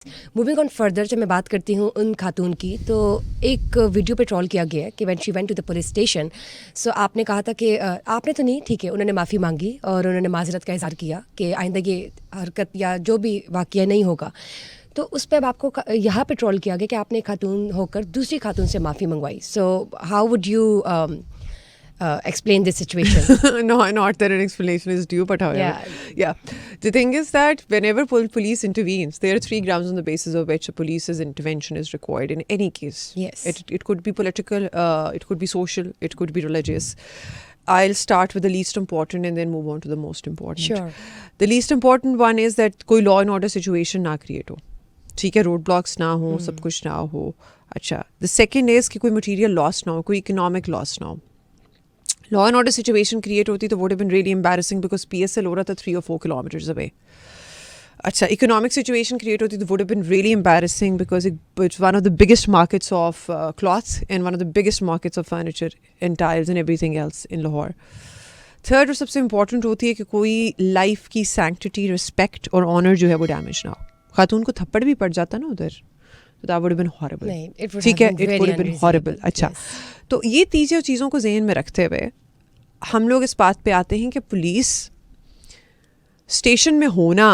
Moving on further, जब मैं बात करती हूँ उन खातून की, तो एक वीडियो पे ट्रोल किया गया है कि when she went to the police station, so आपने कहा था कि आपने तो नहीं, ठीक है, उन्होंने माफ़ी मांगी और उन्होंने माजरत का इजहार किया कि आइंदा ये हरकत या जो भी वाक़या नहीं होगा। तो उस पर अब आपको यहाँ पे ट्रोल किया गया कि आपने खातून होकर दूसरी खातून से माफ़ी मंगवाई। So how would you explain this situation? No, not that an explanation is due, but however, yeah. The thing is that whenever police intervenes, there are 3 grounds on the basis of which a police's intervention is required in any case. Yes. It could be political, it could be social, it could be religious. I'll start with the least important and then move on to the most important. Sure. The least important one is that कोई law and order situation ना create हो, ठीक है, road blocks ना हो, सब कुछ ना हो. अच्छा, the second is कि कोई material loss ना हो, कोई economic loss ना हो. Law and order situation create होती तो would have been really embarrassing because PSL हो रहा था 3 or 4 kilometers away. अच्छा, economic situation create होती तो would have been really embarrassing because it's one of the biggest markets of cloths and one of the biggest markets of furniture and tiles and everything else in Lahore. Third और सबसे important होती है कि कोई life की sanctity, respect और honor जो है वो damage ना हो. खातून को थप्पड़ भी पड़ जाता ना उधर, that would have been horrible. ठीक है, it would have been horrible. अच्छा, तो ये चीज़ों को ज़हन में रखते हुए हम लोग इस बात पे आते हैं कि पुलिस स्टेशन में होना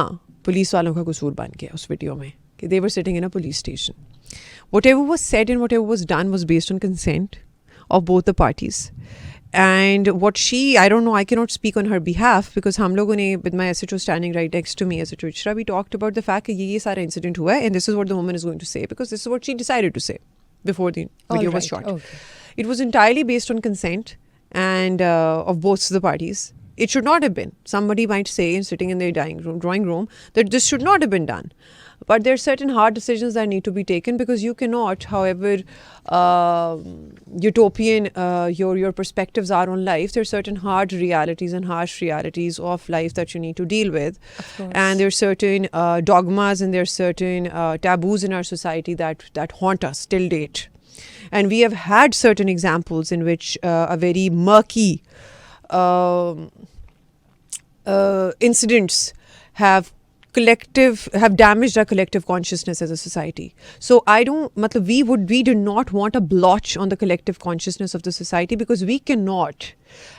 पुलिस वालों का कसूर बन गया उस वीडियो में कि they were sitting in a police station. Whatever was said and whatever was done was based on consent of both the parties. And what I don't know, I cannot speak on her behalf because हम लोगों ने, with my SHO standing right next to me, SHO Ichra, we talked about the fact कि ये सारा incident हुआ है and this is what the woman is going to say because this is what she decided to say before the video was shot. Okay. It was entirely based on consent and of both the parties. It should not have been. Somebody might say, sitting in their drawing room, that this should not have been done. But there are certain hard decisions that need to be taken because you cannot, however utopian your perspectives are on life, there are certain hard realities and harsh realities of life that you need to deal with. And there are certain dogmas and there are certain taboos in our society that haunt us till date. And we have had certain examples in which a very murky incidents have damaged our collective consciousness as a society. So we do not want a blotch on the collective consciousness of the society because we cannot,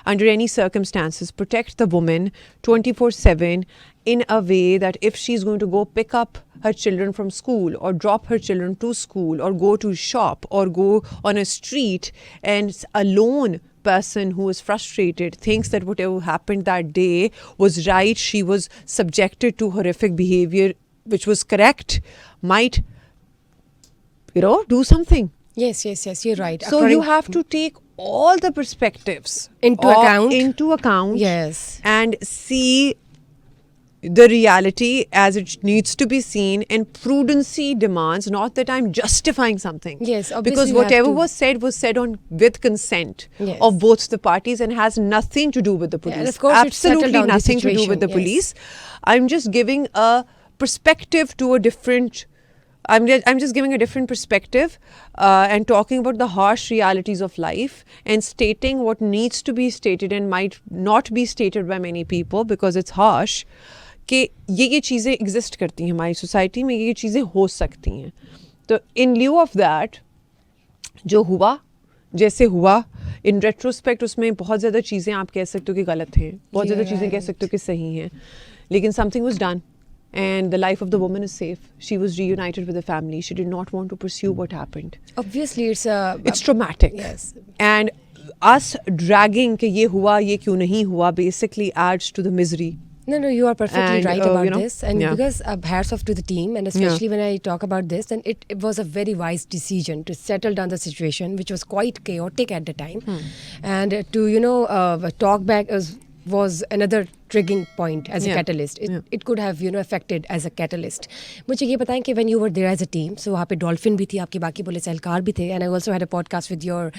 under any circumstances, protect the woman 24/7 in a way that if she's going to go pick up her children from school or drop her children to school or go to shop or go on a street and a lone person who is frustrated thinks that whatever happened that day was right, she was subjected to horrific behavior which was correct, might do something. Yes, you're right. So you have to take all the perspectives into account. Yes. And see the reality as it needs to be seen, and prudency demands not that I'm justifying something. Yes, because whatever was said with consent of both the parties and has nothing to do with the police. And of course, absolutely nothing to do with the police. I'm just giving a perspective to a different. I'm just giving a different perspective and talking about the harsh realities of life and stating what needs to be stated and might not be stated by many people because it's harsh. कि ये चीज़ें exist करती हैं हमारी society में, ये चीज़ें हो सकती हैं. तो इन लिeu ऑफ दैट जो हुआ जैसे हुआ, इन रेट्रोस्पेक्ट उसमें बहुत ज़्यादा चीज़ें आप कह सकते हो कि गलत हैं, बहुत ज़्यादा चीज़ें कह सकते हो कि सही हैं, लेकिन something was done and the life of the woman is safe. She was reunited with the family. She did not want to pursue what happened. Obviously it's traumatic. Yes. And us dragging कि ये हुआ ये क्यों नहीं हुआ basically adds to the misery. No, you are perfectly right about this. And because hats off to the team, and especially when I talk about this, then it was a very wise decision to settle down the situation, which was quite chaotic at the time. And to, talk back was another triggering point as a catalyst. It could have, affected as a catalyst. मुझे ये बताएं कि when you were there as a team, so वहाँ पे Dolphin भी थी, आपके बाकी पुलिस एहलकार भी थे, and I also had a podcast with your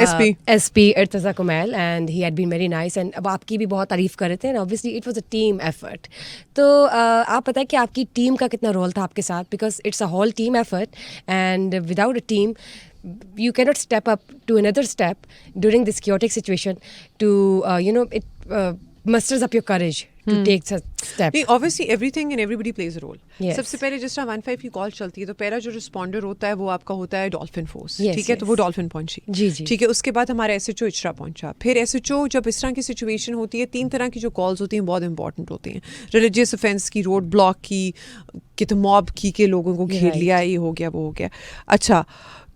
SP Irtaza Kumail, and he had been very nice, and अब आपकी भी बहुत तारीफ कर रहे थे, and obviously it was a team effort. तो आप बताएं कि आपकी टीम का कितना रोल था आपके साथ, because it's a whole team effort, and without a team you cannot step up to another step during this chaotic situation to it musters up your courage to take such step? Obviously everything and everybody plays a role. Yes. सबसे पहले जिस तरह 15 की call चलती है तो पहला जो रिस्पॉन्डर होता है वो आपका होता है डॉल्फिन फोर्स, ठीक है, तो वो डॉल्फिन पहुंची, जी जी, ठीक है। उसके बाद हमारा एसएचओ इचरा पहुंचा। फिर एसएचओ जब इस तरह की सिचुएशन होती है, 3 तरह की जो कॉल्स होती हैं बहुत इंपॉर्टेंट होती हैं, रिलीजियस ऑफेंस की, रोड ब्लॉक की, कि तो मॉब की के लोगों को घेर लिया, ये हो गया वो हो गया। अच्छा,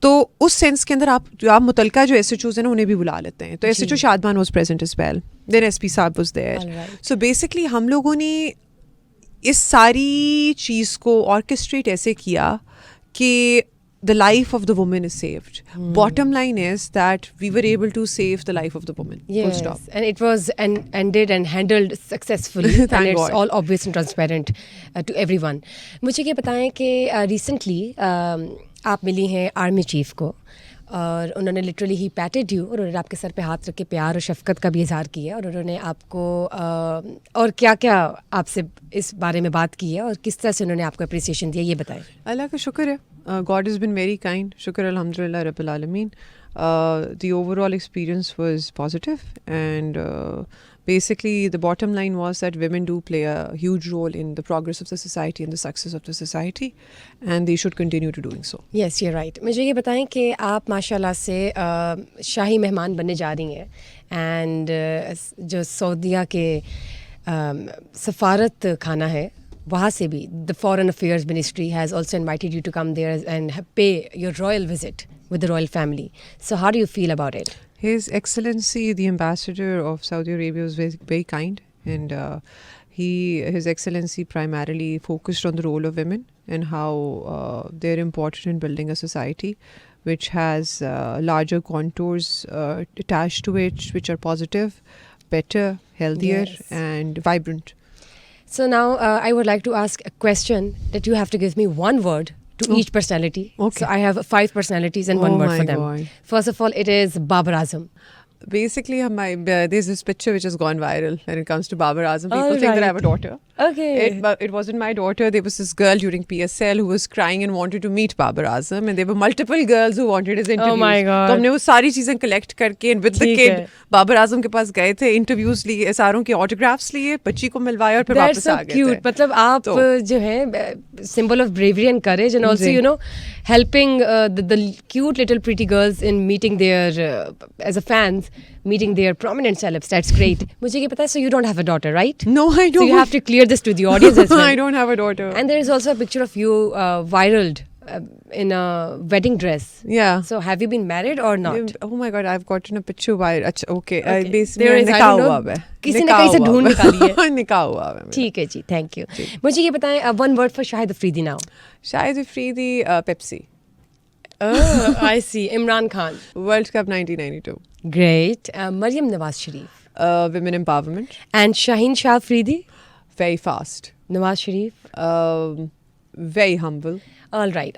तो उस सेंस के अंदर आप मुतलका जो एसएचओज हैं ना उन्हें भी बुला लेते हैं। तो SHO Shahdaban was present as well, then SP साहब वाज देयर। सो बेसिकली हम लोगों ने इस सारी चीज़ को ऑर्केस्ट्रेट ऐसे किया कि the life of the woman is saved. Bottom line is that we were able to save the life of the woman. Yes, full stop. And it was ended and handled successfully. Thank and it's God. all obvious and transparent to everyone. मुझे ये बताएं कि recently आप मिली हैं army chief को और उन्होंने literally he पैटेड you और उन्होंने आपके सर पे हाथ रख के प्यार और शफकत का भी इजहार किया और उन्होंने आपको और क्या क्या आपसे इस बारे में बात की है और किस तरह से उन्होंने आपको अप्रिसिएशन दिया, ये बताएं। अल्लाह का शुक्र है, God has been very kind. Shukr alhamdulillah rabbil alameen. The overall experience was positive and basically the bottom line was that women do play a huge role in the progress of the society and the success of the society and they should continue to doing so. Yes, you're right. मुझे ये बताएं कि आप माशाल्लाह से शाही मेहमान बनने जा रही हैं एंड जो सऊदीया के सफारत खाना है वहाँ से भी the Foreign Affairs Ministry has also invited you to come there and pay your royal visit with the royal family. So how do you feel about it? His Excellency, the Ambassador of Saudi Arabia, was very, very kind and His Excellency primarily focused on the role of women and how they're important in building a society which has larger contours attached to it, which are positive, better, healthier, Yes. and vibrant. So now I would like to ask a question that you have to give me one word to each personality. Okay. So I have 5 personalities and one Oh word my for them. God. First of all, it is Babar Azam. Basically, there's this picture which has gone viral when it comes to Babar Azam. People All think that I have a right. daughter. Okay. It wasn't my daughter. There was this girl during PSL who was crying and wanted to meet Babar Azam, and there were multiple girls who wanted his interviews. Oh my God. तो हमने वो सारी चीजें collect करके and with the ठीक kid है. बाबर आजम के पास गए थे, interviews लिए, सारों के autographs लिए, बच्ची को मिलवाया और फिर That's वापस so आ गए cute. थे. मतलब आप जो है symbol of bravery and courage and also ji. you know helping the cute little pretty girls in meeting their as a fans meeting their prominent celebs. That's great. मुझे ये पता है, so you don't have a daughter, right? No, I don't. So you have to clear this to the audience as well. I don't have a daughter. And there is also a picture of you viraled in a wedding dress. Yeah. So have you been married or not? Oh my God, I've gotten a picture viral. अच्छा, okay. Okay. Basically, There is, I निकाह don't हुआ know, है. किसी ने कहीं से ढूंढ निकाली है. निकाह हुआ है. ठीक है जी, thank you. मुझे ये बताएं one word for Shahid Afridi now. Shahid Afridi, Pepsi. Oh, I see. Imran Khan. World Cup 1992. Great. Maryam Nawaz Sharif. Women empowerment. And Shaheen Shah Afridi. Very fast. Nawaz Sharif. Very humble. All right.